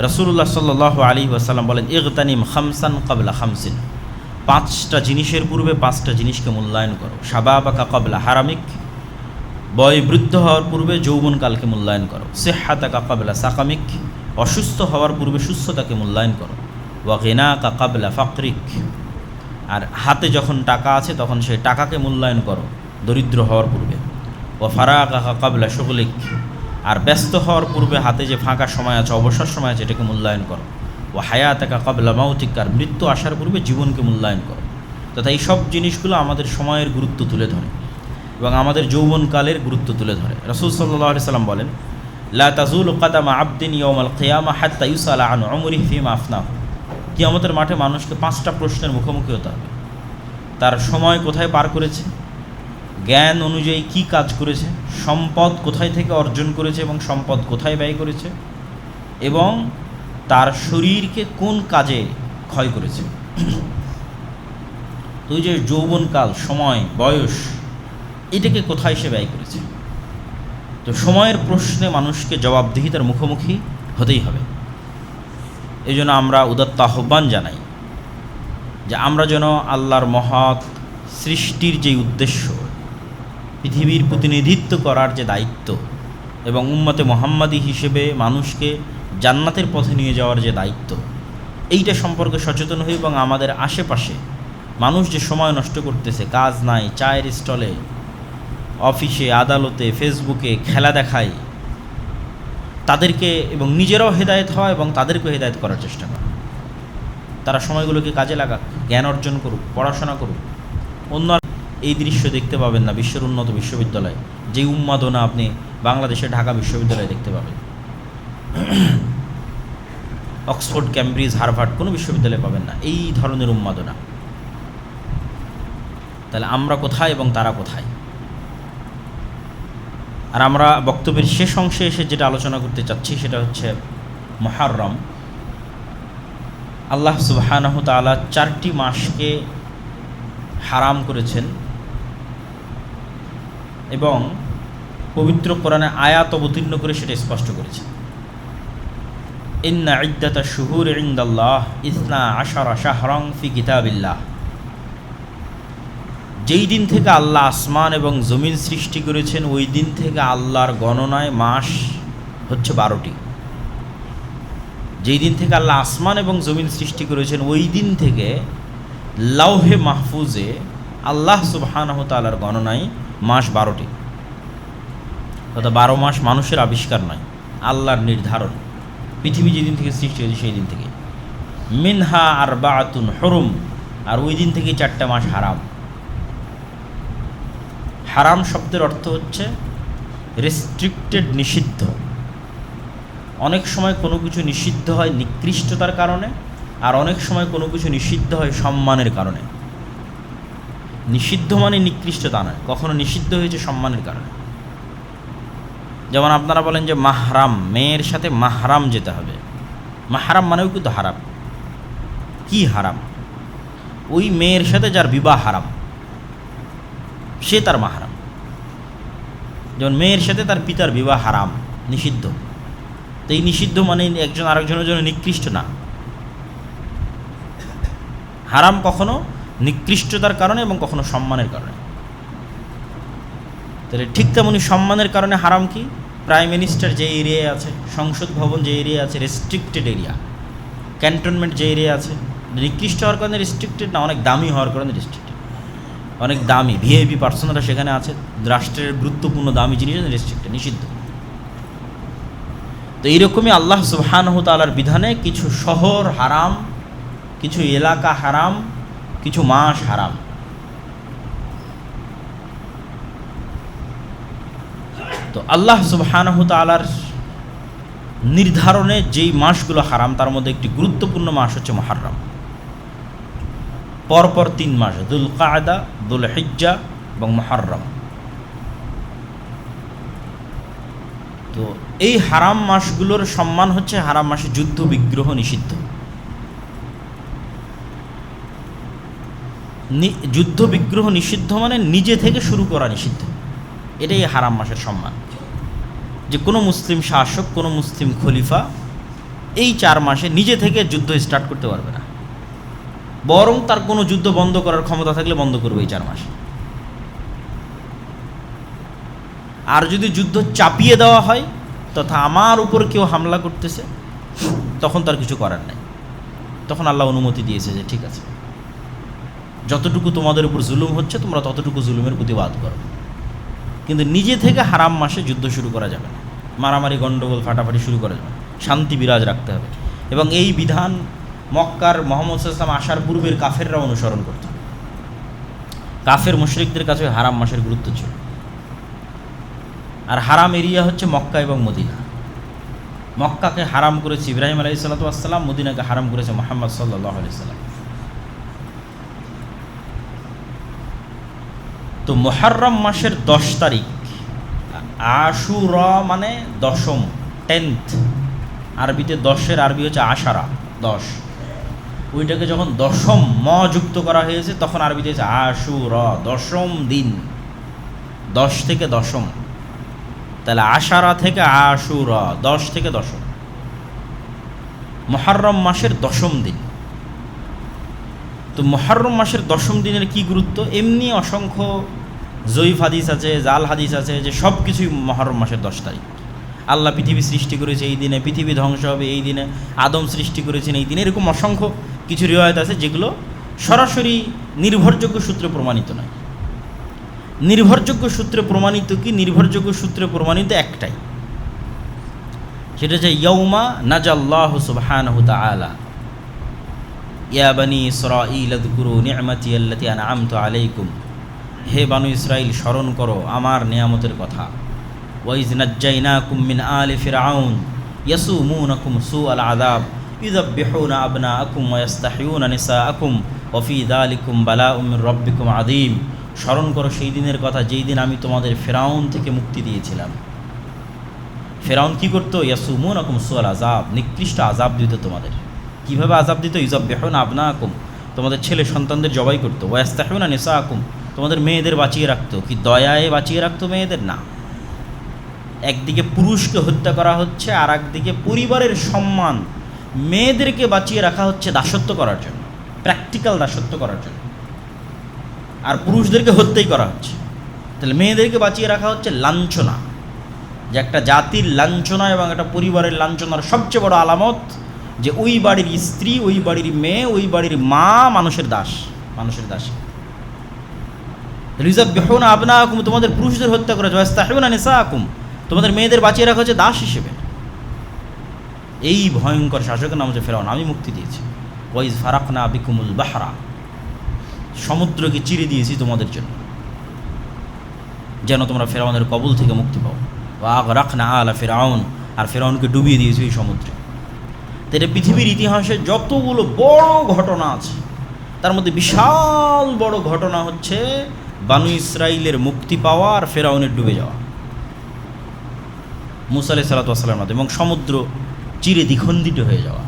রাসূলুল্লাহ সাল্লাল্লাহু আলাইহি ওয়াসাল্লাম বলেন, ইগতানিম খামসান ক্বাবলা খামসিন, 5টা জিনিসের পূর্বে 5টা জিনিসকে মূল্যায়ন করো। শাবাবাকা ক্বাবলা হারামিক, বয়োবৃদ্ধ হওয়ার পূর্বে যৌবনকালকে মূল্যায়ন করো। সিহহাতাকা ক্বাবলা সাকামিক, অসুস্থ হওয়ার পূর্বে সুস্থতাকে মূল্যায়ন করো। ওয়া গিনাকা ক্বাবলা ফাকরিক, আর হাতে যখন টাকা আছে তখন সেই টাকাকে মূল্যায়ন করো দরিদ্র হওয়ার পূর্বে। ওয়া ফারাগাকা ক্বাবলা শুগলিক, আর ব্যস্ত হওয়ার পূর্বে হাতে যে ফাঁকা সময় আছে, অবসর সময় আছে, এটাকে মূল্যায়ন করো। ও হায়াতাকা ক্বাবলা মাউতিক, আর মৃত্যু আসার পূর্বে জীবনকে মূল্যায়ন করো। তথা এই সব জিনিসগুলো আমাদের সময়ের গুরুত্ব তুলে ধরে এবং আমাদের যৌবনকালের গুরুত্ব তুলে ধরে। রাসূল সাল্লাল্লাহু আলাইহি সাল্লাম বলেন, লা তাজুলু কাদামা আবদিন ইয়াউমাল কিয়ামা হাত্তা ইউসালা আন উমরিহি ফিমা আফনাহু। কিয়ামতের মাঠে মানুষকে 5টা প্রশ্নের মুখোমুখি হতে হবে। তার সময় কোথায় পার করেছে, জ্ঞান অনুযায়ী কি কাজ করেছে, সম্পদ কোথায় থেকে অর্জন করেছে এবং সম্পদ কোথায় ব্যয় করেছে, এবং তার শরীরকে কোন কাজে ক্ষয় করেছে। তো এই যে যৌবনকাল, সময়, বয়স, এটাকে কোথায় সে ব্যয় করেছে। তো সময়ের প্রশ্নে মানুষকে জবাবদিহিতার মুখোমুখি হতেই হবে। এই জন্য আমরা উদাত্ত আহ্বান জানাই যে আমরা যেন আল্লাহর মহৎ সৃষ্টির যে উদ্দেশ্য, পৃথিবীর প্রতিনিধিত্ব করার যে দায়িত্ব এবং উম্মতে মুহাম্মাদি হিসেবে মানুষকে জান্নাতের পথে নিয়ে যাওয়ার যে দায়িত্ব, এইটা সম্পর্কে সচেতন হই এবং আমাদের আশেপাশে মানুষ যে সময় নষ্ট করতেছে, কাজ নাই, চায়ের স্টলে, অফিসে, আদালতে, ফেসবুকে খেলা দেখায়, তাদেরকে এবং নিজেরাও হেদায়েত হওয়া এবং তাদেরকেও হেদায়েত করার চেষ্টা করা। তারা সময়গুলোকে কাজে লাগাক, জ্ঞান অর্জন করুক, পড়াশোনা করুক। অন্য এই দৃশ্য দেখতে পাবেন না বিশ্বের উন্নত বিশ্ববিদ্যালয়, যে উন্মাদনা আপনি বাংলাদেশের ঢাকা বিশ্ববিদ্যালয়ে দেখতে পাবেন। অক্সফোর্ড, ক্যামব্রিজ, হার্ভার্ড কোনো বিশ্ববিদ্যালয়ে পাবেন না এই ধরনের উন্মাদনা। তাহলে আমরা কোথায় এবং তারা কোথায়? আর আমরা বক্তব্যের শেষ অংশে এসে যেটা আলোচনা করতে চাচ্ছি সেটা হচ্ছে মুহররম। আল্লাহ সুবহানাহু তাআলা 4টি মাসকে হারাম করেছেন এবং পবিত্র কোরআনে আয়াত অবতীর্ণ করে সেটা স্পষ্ট করেছেন। ইন্না ইদ্দাতা শুহুর ইনদাল্লাহ 12 শাহরান ফি কিতাবিল্লাহ। যেই দিন থেকে আল্লাহ আসমান এবং জমিন সৃষ্টি করেছেন ওই দিন থেকে আল্লাহর গণনায় মাস হচ্ছে 12টি। যেই দিন থেকে আল্লাহ আসমান এবং জমিন সৃষ্টি করেছেন ওই দিন থেকে লাউহে মাহফুজে আল্লাহ সুবহানাহু তাআলার গণনায় মাস 12টি। অর্থাৎ 12 মাস মানুষের আবিষ্কার নয়, আল্লাহর নির্ধারণ। পৃথিবী যেদিন থেকে সৃষ্টি হয়েছে সেই দিন থেকে। মিনহা আরবাআতুন হুরুম, আর ওই দিন থেকে 4টা মাস হারাম। হারাম শব্দের অর্থ হচ্ছে রেস্ট্রিক্টেড, নিষিদ্ধ। অনেক সময় কোনো কিছু নিষিদ্ধ হয় নিকৃষ্টতার কারণে, আর অনেক সময় কোনো কিছু নিষিদ্ধ হয় সম্মানের কারণে। নিষিদ্ধ মানে নিকৃষ্টতা নয়, কখনো নিষিদ্ধ হয়েছে সম্মানের কারণে। যেমন আপনারা বলেন যে মাহরাম, মেয়ের সাথে মাহরাম যেতে হবে। মাহরাম মানেও কিন্তু হারাম। কি হারাম? ওই মেয়ের সাথে যার বিবাহ হারাম সে তার মাহরাম। যেমন মেয়ের সাথে তার পিতার বিবাহ হারাম, নিষিদ্ধ। তো এই নিষিদ্ধ মানে একজন আরেকজনের জন্য নিকৃষ্ট না। হারাম কখনো নিকৃষ্টতার কারণে এবং কখনো সম্মানের কারণে। তাহলে ঠিক তেমনি সম্মানের কারণে হারাম কি? প্রাইম মিনিস্টার যে এরিয়ায় আছে, সংসদ ভবন যে এরিয়া আছে, রেস্ট্রিক্টেড এরিয়া। ক্যান্টনমেন্ট যে এরিয়া আছে, নিকৃষ্ট হওয়ার কারণে রেস্ট্রিক্টেড না, অনেক দামি হওয়ার কারণে রেস্ট্রিক্টেড। অনেক দামি ভিআইপি পার্সনরা সেখানে আছে, রাষ্ট্রের গুরুত্বপূর্ণ দামি জিনিস রেস্ট্রিক্টেড, নিষিদ্ধ। তো এইরকমই আল্লাহ সুবহানাহু তাআলার বিধানে কিছু শহর হারাম, কিছু এলাকা হারাম, কিছু মাস হারাম। তো আল্লাহ সুবহানাহু তাআলার নির্ধারণে যেই মাসগুলো হারাম তার মধ্যে একটি গুরুত্বপূর্ণ মাস হচ্ছে মুহররম। পরপর 3 মাস, দুল কায়দা, দুল হিজ্জা এবং মুহররম। তো এই হারাম মাসগুলোর সম্মান হচ্ছে, হারাম মাসে যুদ্ধ বিগ্রহ নিষিদ্ধ। যুদ্ধ বিগ্রহ নিষিদ্ধ মানে নিজে থেকে শুরু করা নিষিদ্ধ। এটাই হারাম মাসের সম্মান। যে কোনো মুসলিম শাসক, কোনো মুসলিম খলিফা এই 4 মাসে নিজে থেকে যুদ্ধ স্টার্ট করতে পারবে না, বরং তার কোনো যুদ্ধ বন্ধ করার ক্ষমতা থাকলে বন্ধ করবে এই 4 মাসে। আর যদি যুদ্ধ চাপিয়ে দেওয়া হয় তথা আমার উপর কেউ হামলা করতেছে, তখন তার কিছু করার নাই। তখন আল্লাহ অনুমতি দিয়েছে যে ঠিক আছে, যতটুকু তোমাদের উপর জুলুম হচ্ছে তোমরা ততটুকু জুলুমের প্রতিবাদ করো, কিন্তু নিজে থেকে হারাম মাসে যুদ্ধ শুরু করা যাবে না, মারামারি গণ্ডগোল ফাটাফাটি শুরু করা যাবে না, শান্তি বিরাজ রাখতে হবে। এবং এই বিধান মক্কার মুহাম্মদ সাল্লাল্লাহু আলাইহি ওয়াসাল্লাম আসার পূর্বের কাফেররা অনুসরণ করত। কাফের মুশরিকদের কাছে হারাম মাসের গুরুত্ব ছিল। আর হারাম এরিয়া হচ্ছে মক্কা এবং মদিনা। মক্কাকে হারাম করেছে ইব্রাহিম আলাইহিসসালাতু ওয়াসসালাম, মদিনাকে হারাম করেছে মুহাম্মদ সাল্লাল্লাহু আলাইহি ওয়াসাল্লাম। তো মুহররম মাসের 10 তারিখ, আশুরা মানে দশম, 10th, আরবিতে 10-এর আরবি হচ্ছে আশারা, 10, ওইটাকে যখন দশম যুক্ত করা হয়েছে তখন আরবিতে হচ্ছে আশুরা, দশম দিন, 10 থেকে দশম, তাহলে আশারা থেকে আশুরা, 10 থেকে দশম, মুহররম মাসের দশম দিন। তো মুহররম মাসের দশম দিনের কি গুরুত্ব? এমনি অসংখ্য জয়ীফ হাদিস আছে, জাল হাদিস আছে যে সব কিছুই মুহররম মাসের 10 তারিখ। আল্লাহ পৃথিবী সৃষ্টি করেছে এই দিনে, পৃথিবী ধ্বংস হবে এই দিনে, আদম সৃষ্টি করেছেন এই দিনে, এরকম অসংখ্য কিছু রিওয়ায়াত আছে যেগুলো সরাসরি নির্ভরযোগ্য সূত্রে প্রমাণিত নয়। নির্ভরযোগ্য সূত্রে প্রমাণিত কি? নির্ভরযোগ্য সূত্রে প্রমাণিত একটাই, সেটা হচ্ছে ইয়াউমা নাজাল্লাহু সুবহানাহু তাআলা ইয়া বানি ইসরাঈল আযকুরু নি'মাতি আল্লাতী আন'আমতু আলাইকুম, হে বানু ইসরাইল স্মরণ করো আমার নিয়ামতের কথা। ওয়াইজ নাজ্জাইনাকুম মিন আলি ফিরআউন ইয়াসুমুনাকুম সুআল আযাব ইউযাব্বিহুনা আবনাআকুম ওয়া ইস্তাহইয়ুনা নিসাআকুম ওয়া ফী যালিকুম বালাউম মির রাব্বিকুম আযীম। স্মরণ করো সেই দিনের কথা যেই দিন আমি তোমাদের ফিরআউন থেকে মুক্তি দিয়েছিলাম। ফিরআউন কি করতো? ইয়াসুমুনাকুম সুআল আযাব, নিকৃষ্ট আযাব দিত তোমাদের। কীভাবে আযাব দিত? ইউযাব্বিহুনা আবনাআকুম, তোমাদের ছেলে সন্তানদের জবাই করতো। ওয়া ইস্তাহইয়ুনা নিসাআকুম, তোমাদের মেয়েদের বাঁচিয়ে রাখতো। কি দয়ায় বাঁচিয়ে রাখতো মেয়েদের? না, একদিকে পুরুষকে হত্যা করা হচ্ছে, আর একদিকে পরিবারের সম্মান, মেয়েদেরকে বাঁচিয়ে রাখা হচ্ছে দাসত্ব করার জন্য, প্র্যাকটিক্যাল দাসত্ব করার জন্য, আর পুরুষদেরকে হত্যাই করা হচ্ছে। তাহলে মেয়েদেরকে বাঁচিয়ে রাখা হচ্ছে লাঞ্ছনা, যে একটা জাতির লাঞ্ছনা এবং একটা পরিবারের লাঞ্ছনার সবচেয়ে বড় আলামত যে ওই বাড়ির স্ত্রী, ওই বাড়ির মেয়ে, ওই বাড়ির মা মানুষের দাস, মানুষের দাস। ইউযাব্বিহুনা আবনাআকুম, তোমাদের পুরুষদের হত্যা করা হচ্ছে। ওয়া ইস্তাহইয়ুনা নিসাআকুম, তোমাদের মেয়েদের বাঁচিয়ে রাখা হচ্ছে দাস হিসেবে। এই ভয়ঙ্কর শাসকের নাম হচ্ছে ফিরআউন। আমি মুক্তি দিয়েছি। ওয়াইজ ফারাকনা বিকুমুল বাহরা, সমুদ্রকে চিরে দিয়েছি তোমাদের জন্য, যেন তোমরা ফিরআউনের কবল থেকে মুক্তি পাও। ওয়া আগরাকনা আলা ফিরআউন, আর ফিরআউনকে ডুবিয়ে দিয়েছি এই সমুদ্রে। তো এটা পৃথিবীর ইতিহাসে যতগুলো বড় ঘটনা আছে তার মধ্যে বিশাল বড় ঘটনা হচ্ছে বানু ইসরাইলের মুক্তি পাওয়া আর ফিরআউনের ডুবে যাওয়া মুসা আলাইহিস সালাতু ওয়াস সালামের মাধ্যমে, এবং সমুদ্র চিরে দ্বিখণ্ডিত হয়ে যাওয়া।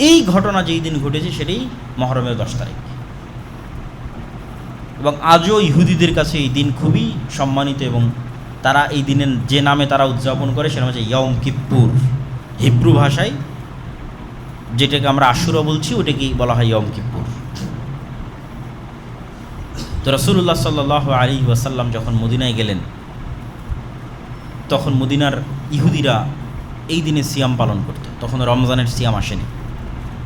এই ঘটনা যেই দিন ঘটেছে সেটাই মুহররমের 10 তারিখ। এবং আজও ইহুদিদের কাছে এই দিন খুবই সম্মানিত, এবং তারা এই দিনের যে নামে তারা উদযাপন করে সেটা হচ্ছে ইয়ম কিপ্পুর। হিব্রু ভাষায় যেটাকে আমরা আশুরা বলছি ওটাকেই বলা হয় ইয়ম কিপ্পুর। তো রাসূলুল্লাহ সাল্লাল্লাহু আলাইহি ওয়াসাল্লাম যখন মদিনায় গেলেন তখন মদিনার ইহুদিরা এই দিনে সিয়াম পালন করত। তখন রমজানের সিয়াম আসেনি।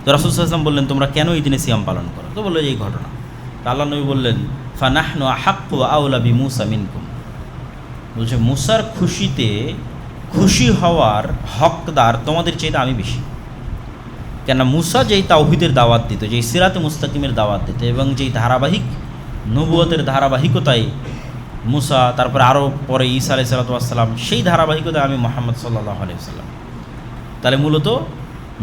তো রাসূল সাল্লাল্লাহু আলাইহি ওয়াসাল্লাম বললেন, তোমরা কেন এই দিনে সিয়াম পালন করো? তো বললো এই ঘটনা। তো আল্লাহ নবী বললেন, ফানাহনু আহাক্কু আওলা বিমূসা মিনকুম, বলছে মুসার খুশিতে খুশি হওয়ার হকদার তোমাদের চাইতে আমি বেশি। কেন? মুসা যেই তাওহীদের দাওয়াত দিত, যেই সিরাতে মুস্তাকিমের দাওয়াত দিত, এবং যেই ধারাবাহিক নবুয়তের ধারাবাহিকতায় মুসা, তারপরে আরও পরে ঈসা আলাইহিস সালাতু ওয়াস সালাম, সেই ধারাবাহিকতায় আমি মুহাম্মদ সাল্লাল্লাহু আলাইহি ওয়াসাল্লাম। তাহলে মূলত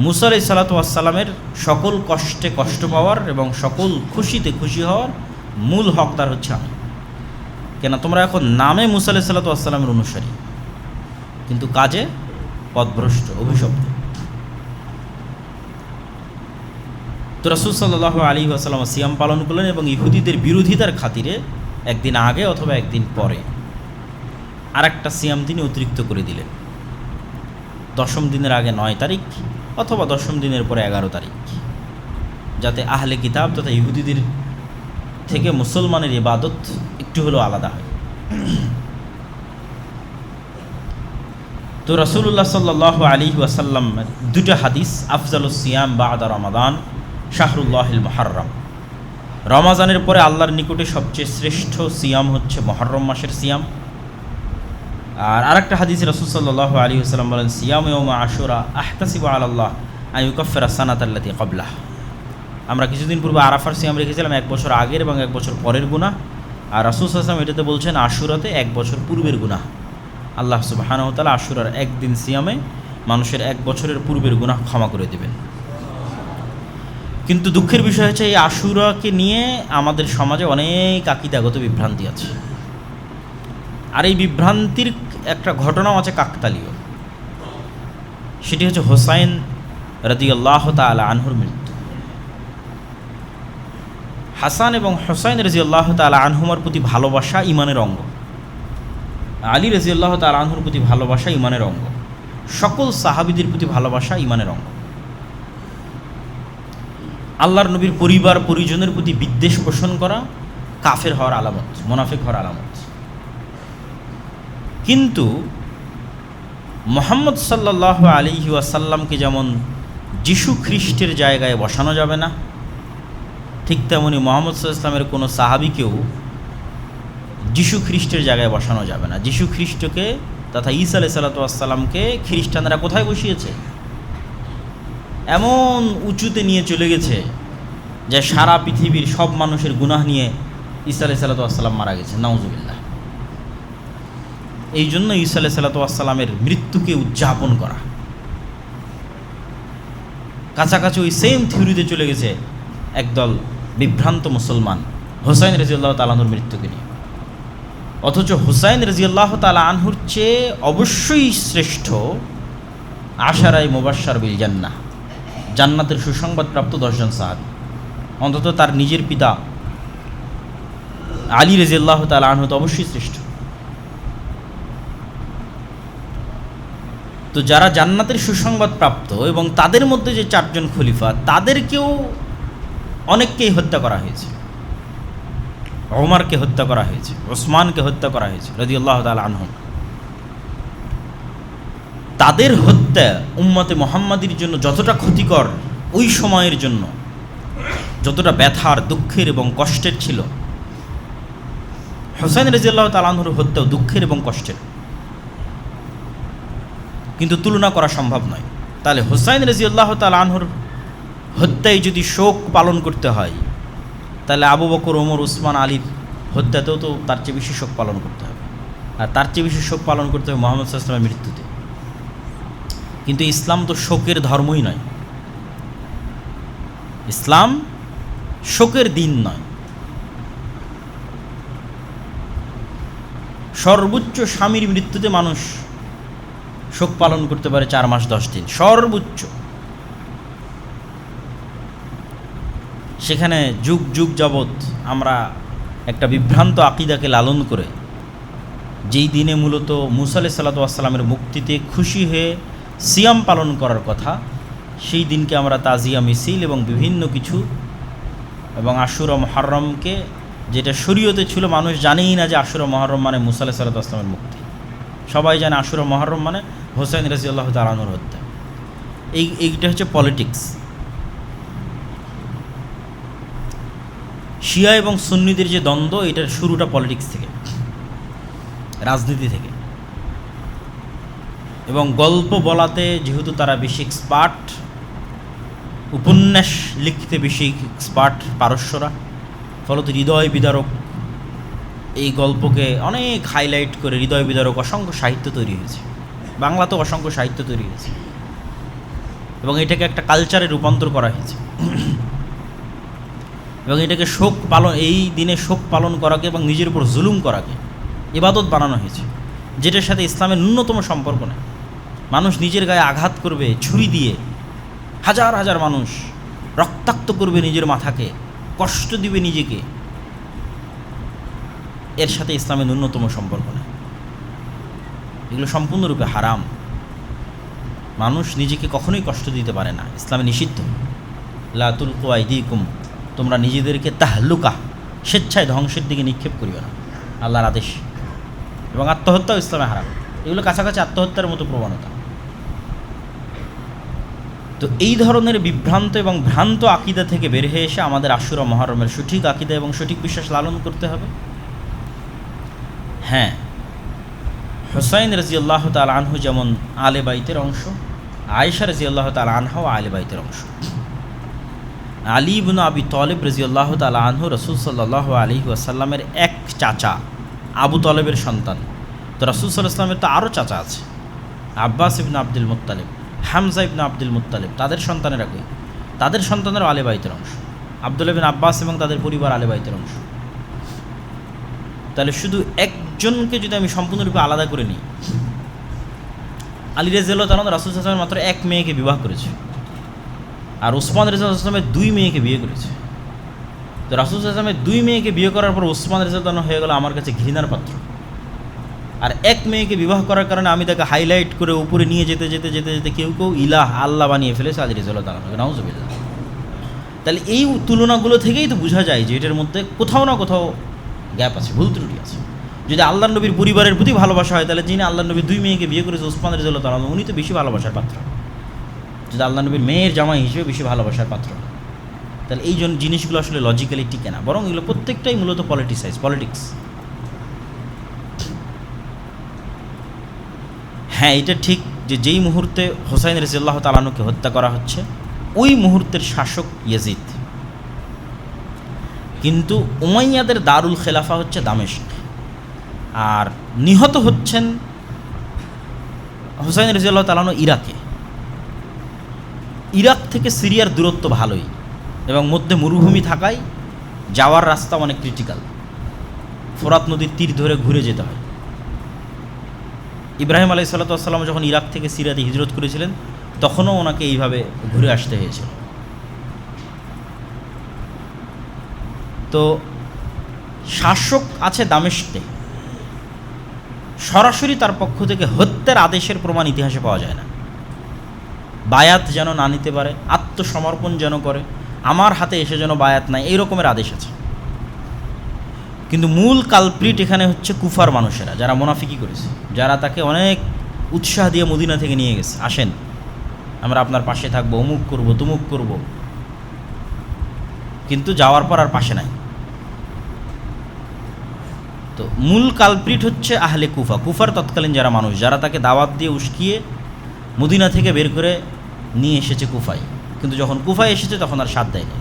মুসা আলাইহিস সালাতু ওয়াস সালামের সকল কষ্টে কষ্ট পাওয়ার এবং সকল খুশিতে খুশি হওয়ার মূল হকদার হচ্ছে আমি। কেন? তোমরা এখন নামে মুসা আলাইহিস সালাতু ওয়াস সালামের অনুসারী, কিন্তু কাজে পথভ্রষ্ট, অভিশপ্ত। তো রাসূল সাল্লাল্লাহু আলাইহি ওয়াসাল্লাম সিয়াম পালন করলেন, এবং ইহুদিদের বিরোধিতার খাতিরে একদিন আগে অথবা একদিন পরে আরেকটা সিয়াম তিনি অতিরিক্ত করে দিলেন। 10ম দিনের আগে 9 তারিখ অথবা 10ম দিনের পরে 11 তারিখ, যাতে আহলে কিতাব তথা ইহুদিদের থেকে মুসলমানের ইবাদত একটু হলেও আলাদা হয়। তো রাসূলুল্লাহ সাল্লাল্লাহু আলাইহি ওয়াসাল্লাম দুটো হাদিস, আফজালুস সিয়াম বা'দা রমাদান শাহরুল্লাহিল মুহাররম, রমাজানের পরে আল্লাহর নিকটে সবচেয়ে শ্রেষ্ঠ সিয়াম হচ্ছে মুহররম মাসের সিয়াম। আর আরেকটা হাদিসে রাসূল সাল্লাল্লাহু আলাইহি ওয়াসাল্লাম বলেন, সিয়াম ইয়াউম আশুরা আহতাসিবু আলাল্লাহ আন ইউকাফফিরা সানাতাল্লাতী ক্বাবলাহ। আমরা কিছুদিন পূর্বে আরাফার সিয়াম রেখেছিলাম 1 বছর আগের এবং 1 বছর পরের গুনাহ, আর রাসূল সাল্লাল্লাহু আলাইহি ওয়াসাল্লাম এটাতে বলছেন আশুরাতে 1 বছর পূর্বের গুনাহ। আল্লাহ সুবহানাহু ওয়া তাআলা আশুরার একদিন সিয়ামে মানুষের 1 বছরের পূর্বের গুনাহ ক্ষমা করে দেবেন। কিন্তু দুঃখের বিষয় হচ্ছে এই আশুরাকে নিয়ে আমাদের সমাজে অনেক আকীদাগত বিভ্রান্তি আছে, আর এই বিভ্রান্তির একটা ঘটনাও আছে কাকতালীয়। সেটি হচ্ছে হোসাইন রাদিয়াল্লাহু তাআলা আনহুর মৃত্যু। হাসান এবং হোসাইন রাদিয়াল্লাহু তাআলা আনহুমার প্রতি ভালোবাসা ঈমানের অঙ্গ, আলী রাদিয়াল্লাহু তাআলা আনহুর প্রতি ভালোবাসা ঈমানের অঙ্গ, সকল সাহাবীদের প্রতি ভালোবাসা ঈমানের অঙ্গ। আল্লাহর নবীর পরিবার পরিজনের প্রতি বিদ্বেষ পোষণ করা কাফের হওয়ার আলামত, মুনাফিক হওয়ার আলামত। কিন্তু মুহাম্মদ সাল্লাল্লাহু আলাইহি ওয়াসাল্লামকে যেমন যিশু খ্রিস্টের জায়গায় বসানো যাবে না, ঠিক তেমনি মুহাম্মদ সাল্লাল্লাহু আলাইহি ওয়াসাল্লামের কোনো সাহাবীকেও যিশু খ্রিস্টের জায়গায় বসানো যাবে না। যিশু খ্রিস্টকে তথা ঈসা আলাইহিস সালাতু ওয়াস সালামকে খ্রিস্টানরা কোথায় বসিয়েছে? এমন উঁচুতে নিয়ে চলে গেছে যে সারা পৃথিবীর সব মানুষের গুনাহ নিয়ে ঈসা আলাইহিস সালাতু ওয়াস সালাম মারা গেছে, নাউজুবিল্লাহ। এই জন্য ঈসা আলাইহিস সালাতু ওয়াস সালামের মৃত্যুকে উদযাপন করা, কাছাকাছি ওই সেম থিওরিতে চলে গেছে একদল বিভ্রান্ত মুসলমান হোসাইন রাদিয়াল্লাহু তাআলা আনহুর মৃত্যুকে নিয়ে। অথচ হোসাইন রাদিয়াল্লাহু তাআলা আনহুর চেয়ে অবশ্যই শ্রেষ্ঠ আশারায়ে মুবাশশার বিল জান্নাহ, জান্নাতের সুসংবাদপ্রাপ্ত 10 জন সাহাবী, অন্তত তার নিজের পিতা আলী রাদিয়াল্লাহু তাআলা আনহু তো অবশ্যই শ্রেষ্ঠ। তো যারা জান্নাতের সুসংবাদ প্রাপ্ত এবং তাদের মধ্যে যে 4 জন খলিফা, তাদেরকেও অনেককেই হত্যা করা হয়েছে। ওমরকে হত্যা করা হয়েছে, ওসমানকে হত্যা করা হয়েছে রাদিয়াল্লাহু তাআলা আনহু। তাদের হত্যা উম্মতে মুহাম্মাদির জন্য যতটা ক্ষতিকর, ওই সময়ের জন্য যতটা ব্যথার, দুঃখের এবং কষ্টের ছিল, হোসেন রাদিয়াল্লাহু তাআলা আনহুর হত্যাও দুঃখের এবং কষ্টের, কিন্তু তুলনা করা সম্ভব নয়। তাহলে হোসাইন রাদিয়াল্লাহু তাআলা আনহুর হত্যায় যদি শোক পালন করতে হয়, তাহলে আবু বকর, ওমর, উসমান, আলীর হত্যাতেও তো তার চেয়ে বেশি শোক পালন করতে হবে, আর তার চেয়ে বেশি শোক পালন করতে হবে মুহাম্মদ সাল্লাল্লাহু আলাইহি ওয়াসাল্লামের মৃত্যুতে। কিন্তু ইসলাম তো শোকের ধর্মই নয়, ইসলাম শোকের দিন নয়। সর্বোচ্চ স্বামীর মৃত্যুতে মানুষ শোক পালন করতে পারে 4 মাস 10 দিন সর্বোচ্চ। সেখানে যুগ যুগ যাবৎ আমরা একটা বিভ্রান্ত আকিদাকে লালন করে, যেই দিনে মূলত মুসা আলাইহিস সালাতু ওয়াস সালামের মুক্তিতে খুশি হয়ে সিয়াম পালন করার কথা, সেই দিনকে আমরা তাজিয়া মিছিল এবং বিভিন্ন কিছু, এবং আশুরা মুহররমকে, যেটা শরীয়তে ছিল, মানুষ জানেই না যে আশুরা মুহররম মানে মুসা আলাইহিস সালাতু ওয়াস সালামের মুক্তি। সবাই জানে আশুরা মুহররম মানে হোসেন রাদিয়াল্লাহু তাআলা আনহুর হত্যা। এইটা হচ্ছে পলিটিক্স। শিয়া এবং সুন্নিদের যে দ্বন্দ্ব, এটার শুরুটা পলিটিক্স থেকে, রাজনীতি থেকে। এবং গল্প বলাতে যেহেতু তারা বেশি এক্সপার্ট, উপন্যাস লিখতে বেশি এক্সপার্ট পারস্যরা, ফলত হৃদয় বিদারক এই গল্পকে অনেক হাইলাইট করে হৃদয় বিদারক অসংখ্য সাহিত্য তৈরি হয়েছে। বাংলাতেও অসংখ্য সাহিত্য তৈরি হয়েছে এবং এটাকে একটা কালচারে রূপান্তর করা হয়েছে। এবং এটাকে শোক পালন, এই দিনে শোক পালন করাকে এবং নিজের উপর জুলুম করাকে ইবাদত বানানো হয়েছে, যেটার সাথে ইসলামের ন্যূনতম সম্পর্ক নেই। মানুষ নিজের গায়ে আঘাত করবে ছুরি দিয়ে, হাজার হাজার মানুষ রক্তাক্ত করবে নিজের মাথাকে, কষ্ট দিবে নিজেকে, এর সাথে ইসলামের ন্যূনতম সম্পর্ক নেই। এগুলো সম্পূর্ণরূপে হারাম। মানুষ নিজেকে কখনোই কষ্ট দিতে পারে না, ইসলামে নিষিদ্ধ। লা তুলকু আইদিকুম, তোমরা নিজেদেরকে তাহলুকা, স্বেচ্ছায় ধ্বংসের দিকে নিক্ষেপ করিও না, আল্লাহর আদেশ। এবং আত্মহত্যাও ইসলামে হারাম। এগুলো কাছাকাছি আত্মহত্যার মতো প্রবণতা। তো এই ধরনের বিভ্রান্ত এবং ভ্রান্ত আকিদা থেকে বের হয়ে এসে আমাদের আশুরা মুহররমের সঠিক আকিদা এবং সঠিক বিশ্বাস লালন করতে হবে। হ্যাঁ, হুসাইন রাদিয়াল্লাহু তাআলা আনহু যেমন আলে বাইতের অংশ, আয়েশা রাদিয়াল্লাহু তাআলা আনহাও আলে বাইতের অংশ। আলী ইবনে আবি তালিব রাদিয়াল্লাহু তাআলা আনহু রাসূল সাল্লাল্লাহু আলাইহি ওয়াসাল্লামের এক চাচা, আবু তালেবের সন্তান। তো রাসূল সাল্লাল্লাহু আলাইহি ওয়াসাল্লামের তো আরও চাচা আছে, আব্বাস ইবনে আব্দুল মুত্তালিব, হামজা ইবনে আব্দুল মুত্তালিব, তাদের সন্তানেরা কই? তাদের সন্তানেরও আলে বাইতের অংশ। আব্দুল্লাহ বিন আব্বাস এবং তাদের পরিবার আলে বাইতের অংশ। তাহলে শুধু একজনকে যদি আমি সম্পূর্ণরূপে আলাদা করে নিই, আলী রাদিয়াল্লাহু তাআলা রাসূল সাল্লাল্লাহু আলাইহি ওয়াসাল্লাম মাত্র এক মেয়েকে বিবাহ করেছে, আর ওসমান রাদিয়াল্লাহু আনহু দুই মেয়েকে বিয়ে করেছে। তো রাসূল সাল্লাল্লাহু আলাইহি ওয়াসাল্লাম দুই মেয়েকে বিয়ে করার পর ওসমান রাদিয়াল্লাহু আনহু হয়ে গেল আমার কাছে ঘৃণার পাত্র। আর এক মেয়েকে বিবাহ করার কারণে আমি তাকে হাইলাইট করে উপরে নিয়ে যেতে যেতে যেতে যেতে কেউ কেউ ইলাহ, আল্লাহ বানিয়ে ফেলেছে আলী রাদিয়াল্লাহু তাআলা, নাউযুবিল্লাহ। তাহলে এই তুলনাগুলো থেকেই তো বোঝা যায় যে এটার মধ্যে কোথাও না কোথাও গ্যাপ আছে, ভুল ত্রুটি আছে। যদি আল্লাহর নবীর পরিবারের প্রতি ভালোবাসা হয়, তাহলে যিনি আল্লাহর নবীর দুই মেয়েকে বিয়ে করেছে ওসমান রাদিয়াল্লাহু তাআলা, উনি তো বেশি ভালোবাসার পাত্র। যদি আল্লাহর নবীর মেয়ের জামাই হিসেবে বেশি ভালোবাসার পাত্র, তাহলে এই জন্য জিনিসগুলো আসলে লজিক্যালি টিকে না, বরং এগুলো প্রত্যেকটাই মূলত পলিটিক্স। হ্যাঁ, এটা ঠিক যে যেই মুহূর্তে হুসাইন রাদিয়াল্লাহু তাআলা আনহুকে হত্যা করা হচ্ছে, ওই মুহূর্তের শাসক ইয়াজিদ। কিন্তু উমাইয়াদের দারুল খেলাফা হচ্ছে দামেস্ক, আর নিহত হচ্ছেন হুসাইন রাদিয়াল্লাহু তাআলা আনহু ইরাকে। ইরাক থেকে সিরিয়ার দূরত্ব ভালোই, এবং মধ্যে মরুভূমি থাকায় যাওয়ার রাস্তা অনেক ক্রিটিক্যাল। ফোরাত নদীর তীর ধরে ঘুরে যেতে হয়। ইব্রাহিম আলাইহিস সালাতু ওয়াস সালাম যখন ইরাক থেকে সিরিয়াতে হিজরত করেছিলেন, তখনও ওনাকে এইভাবে ঘুরে আসতে হয়েছিল। তো শাসক আছে দামেস্কে, সরাসরি তার পক্ষ থেকে হত্যার আদেশের প্রমাণ ইতিহাসে পাওয়া যায় না। বায়াত যেন না নিতে পারে, আত্মসমর্পণ যেন করে, আমার হাতে এসে যেন বায়াত নাই, এই রকমের আদেশ আছে। কিন্তু মূল কালপ্রিট এখানে হচ্ছে কুফার মানুষেরা, যারা মুনাফিকি করেছে, যারা তাকে অনেক উৎসাহ দিয়ে মদিনা থেকে নিয়ে গেছে, আসেন আমরা আপনার পাশে থাকবো, অমুক করব তুমুক করব, কিন্তু যাওয়ার পর আর পাশে নাই। তো মূল কালপ্রিট হচ্ছে আহলে কুফা, কুফার তৎকালীন যারা মানুষ, যারা তাকে দাওয়াত দিয়ে উস্কিয়ে মদিনা থেকে বের করে নিয়ে এসেছে কুফায়, কিন্তু যখন কুফায় এসেছে তখন আর সাথ দেয়নি।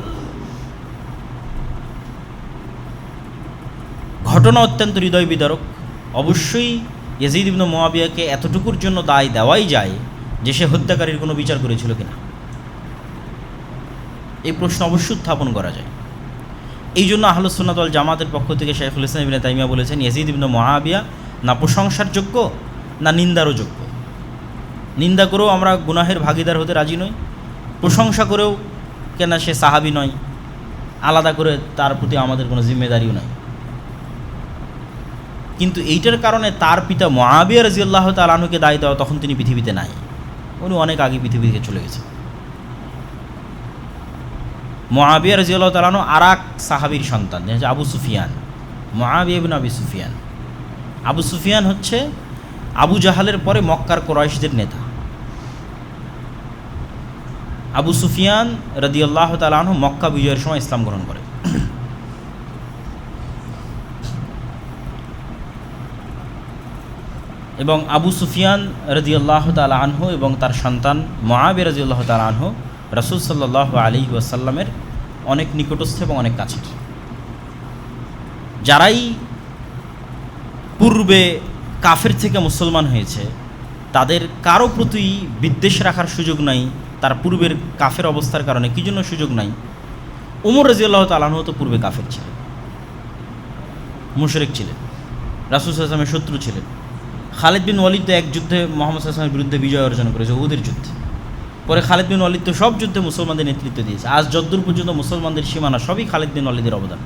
ঘটনা অত্যন্ত হৃদয় বিদারক। অবশ্যই ইয়াজিদ ইবনে মুআবিয়াকে এতটুকুর জন্য দায় দেওয়াই যায় যে সে হত্যাকারীর কোনো বিচার করেছিল কিনা, এই প্রশ্ন অবশ্যই উত্থাপন করা যায়। এই জন্য আহলুস সুন্নাত ওয়াল জামাতের পক্ষ থেকে শাইখুল ইসলাম ইবনে তাইমিয়া বলেছেন, ইয়াজিদ ইবনে মুআবিয়া না প্রশংসার যোগ্য না নিন্দারও যোগ্য। নিন্দা করেও আমরা গুনাহের ভাগিদার হতে রাজি নই, প্রশংসা করেও কেন সে সাহাবী নয়, আলাদা করে তার প্রতি আমাদের কোনো জিম্মেদারিও নাই। কিন্তু এইটার কারণে তার পিতা মুআবিয়া রাদিয়াল্লাহু তাআলা আনহুকে দায় দেওয়া, তখন তিনি পৃথিবীতে নাই, উনি অনেক আগে পৃথিবী থেকে চলে গেছেন। মুআবিয়া রাদিয়াল্লাহু তাআলা আনহু আরেক সাহাবীর সন্তান, যে আবু সুফিয়ান, মুআবিয়া ইবনে আবি সুফিয়ান। আবু সুফিয়ান হচ্ছে আবু জাহালের পরে মক্কার কুরাইশদের নেতা। আবু সুফিয়ান রাদিয়াল্লাহু তাআলা আনহু মক্কা বিজয়ের সময় ইসলাম গ্রহণ করে। এবং আবু সুফিয়ান রাদিয়াল্লাহু তাআলা আনহু এবং তার সন্তান মুআবিয়া রাদিয়াল্লাহু তাআলা আনহু রাসূল সাল্লাল্লাহু আলাইহি ওয়াসাল্লামের অনেক নিকটস্থ এবং অনেক কাছের। যারাই পূর্বে কাফের থেকে মুসলমান হয়েছে, তাদের কারো প্রতি বিদ্বেষ রাখার সুযোগ নাই, তার পূর্বের কাফের অবস্থার কারণে। কী জন্য সুযোগ নাই? ওমর রাদিয়াল্লাহু তাআলা আনহু তো পূর্বে কাফের ছিলেন, মুশরিক ছিলেন, রাসূল সাল্লাল্লাহু আলাইহি ওয়াসাল্লামের শত্রু ছিলেন। খালিদ বিন ওয়ালিদ তো এক যুদ্ধে মুহাম্মদ সাল্লাল্লাহু আলাইহি ওয়াসাল্লামের বিরুদ্ধে বিজয় অর্জন করেছে, উহুদের যুদ্ধে। পরে খালিদ বিন ওয়ালিদ তো সব যুদ্ধে মুসলমানদের নেতৃত্ব দিয়েছে। আজ যদ্দূর পর্যন্ত মুসলমানদের সীমানা সবই খালিদ বিন ওয়ালিদের অবদান।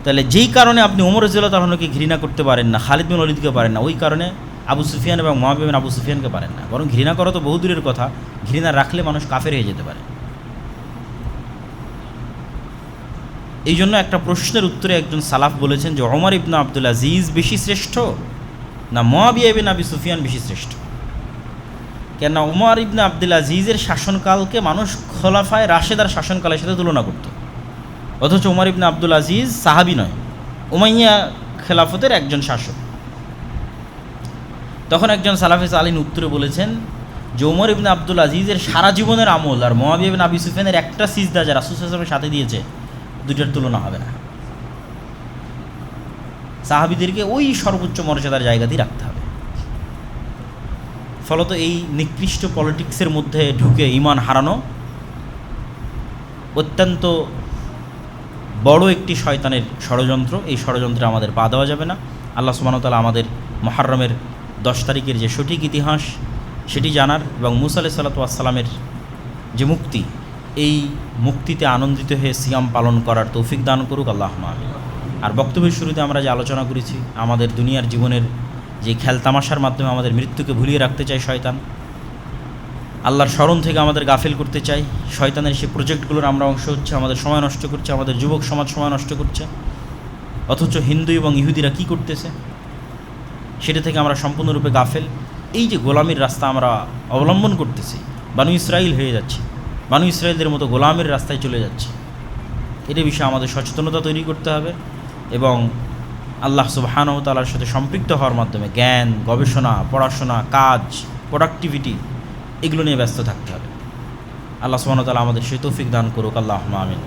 তাহলে যেই কারণে আপনি ওমর রাদিয়াল্লাহু তাআলা আনহুকে ঘৃণা করতে পারেন না, খালিদ বিন ওয়ালিদকে পারেন না, ওই কারণে আবু সুফিয়ান এবং মুআবিয়া বিন আবু সুফিয়ানকে পারেন না, বরং ঘৃণা করা তো বহু দূরের কথা, ঘৃণা রাখলে মানুষ কাফের হয়ে যেতে পারে। এই জন্য একটা প্রশ্নের উত্তরে একজন সালাফ বলেছেন যে ওমর ইবনে আব্দুল আজিজ বেশি শ্রেষ্ঠ না মুআবিয়া বিন আবি সুফিয়ান বেশি শ্রেষ্ঠ। কেননা ওমর ইবনে আব্দুল আজিজের শাসনকালকে মানুষ খোলাফায়ে রাশেদার শাসনকালের সাথে তুলনা করত, অথচ ওমর ইবনে আব্দুল আজিজ সাহাবী নয়, উমাইয়া খেলাফতের একজন শাসক। তখন একজন সালাফে সালিন উত্তরে বলেছেন যে ওমর ইবনে আব্দুল আজিজের সারা জীবনের আমল আর মুআবিয়া বিন আবি সুফিয়ানের একটা সিজদা যা রাসূল সাল্লাল্লাহু আলাইহি ওয়াসাল্লামের সাথে দিয়েছে, দুইটার তুলনা হবে না। সাহাবীদেরকে ওই সর্বোচ্চ মর্যাদার জায়গাতেই রাখতে হবে। ফলত এই নিকৃষ্ট পলিটিক্সের মধ্যে ঢুকে ঈমান হারানো অত্যন্ত বড় একটি শয়তানের ষড়যন্ত্র। এই ষড়যন্ত্রে আমাদের পা দেওয়া যাবে না। আল্লাহ সুবহানাহু ওয়া তাআলা আমাদের মুহররমের 10 তারিখের যে সঠিক ইতিহাস সেটি জানার এবং মুসা আলাইহিস সালাতু ওয়াস সালামের যে মুক্তি, এই মুক্তিতে আনন্দিত হয়ে সিয়াম পালন করার তৌফিক দান করুক আল্লাহুম্মা আমিন। আর বক্তব্যের শুরুতে আমরা যে আলোচনা করেছি, আমাদের দুনিয়ার জীবনের যে খেলতামাশার মাধ্যমে আমাদের মৃত্যুকে ভুলিয়ে রাখতে চায় শয়তান, আল্লাহর স্মরণ থেকে আমাদের গাফিল করতে চাই, শয়তানের সেই প্রজেক্টগুলোর আমরা অংশ হচ্ছে, আমাদের সময় নষ্ট করছে, আমাদের যুবক সমাজ সময় নষ্ট করছে। অথচ হিন্দু এবং ইহুদিরা কি করতেছে সেটা থেকে আমরা সম্পূর্ণরূপে গাফেল। এই যে গোলামির রাস্তা আমরা অবলম্বন করতেছি, বানু ইসরাইল হয়ে যাচ্ছি, বানু ইসরাইলদের মতো গোলামের রাস্তায় চলে যাচ্ছি, এটা বিষয়ে আমাদের সচেতনতা তৈরি করতে হবে এবং আল্লাহ সুবহানাহু ওয়া তাআলার সাথে সম্পৃক্ত হওয়ার মাধ্যমে জ্ঞান, গবেষণা, পড়াশোনা, কাজ, প্রোডাক্টিভিটি এগুলো নিয়ে ব্যস্ত থাকতে হবে। আল্লাহ সুবহানাহু ওয়া তাআলা আমাদের সেই তৌফিক দান করুক আল্লাহুম্মা আমিন।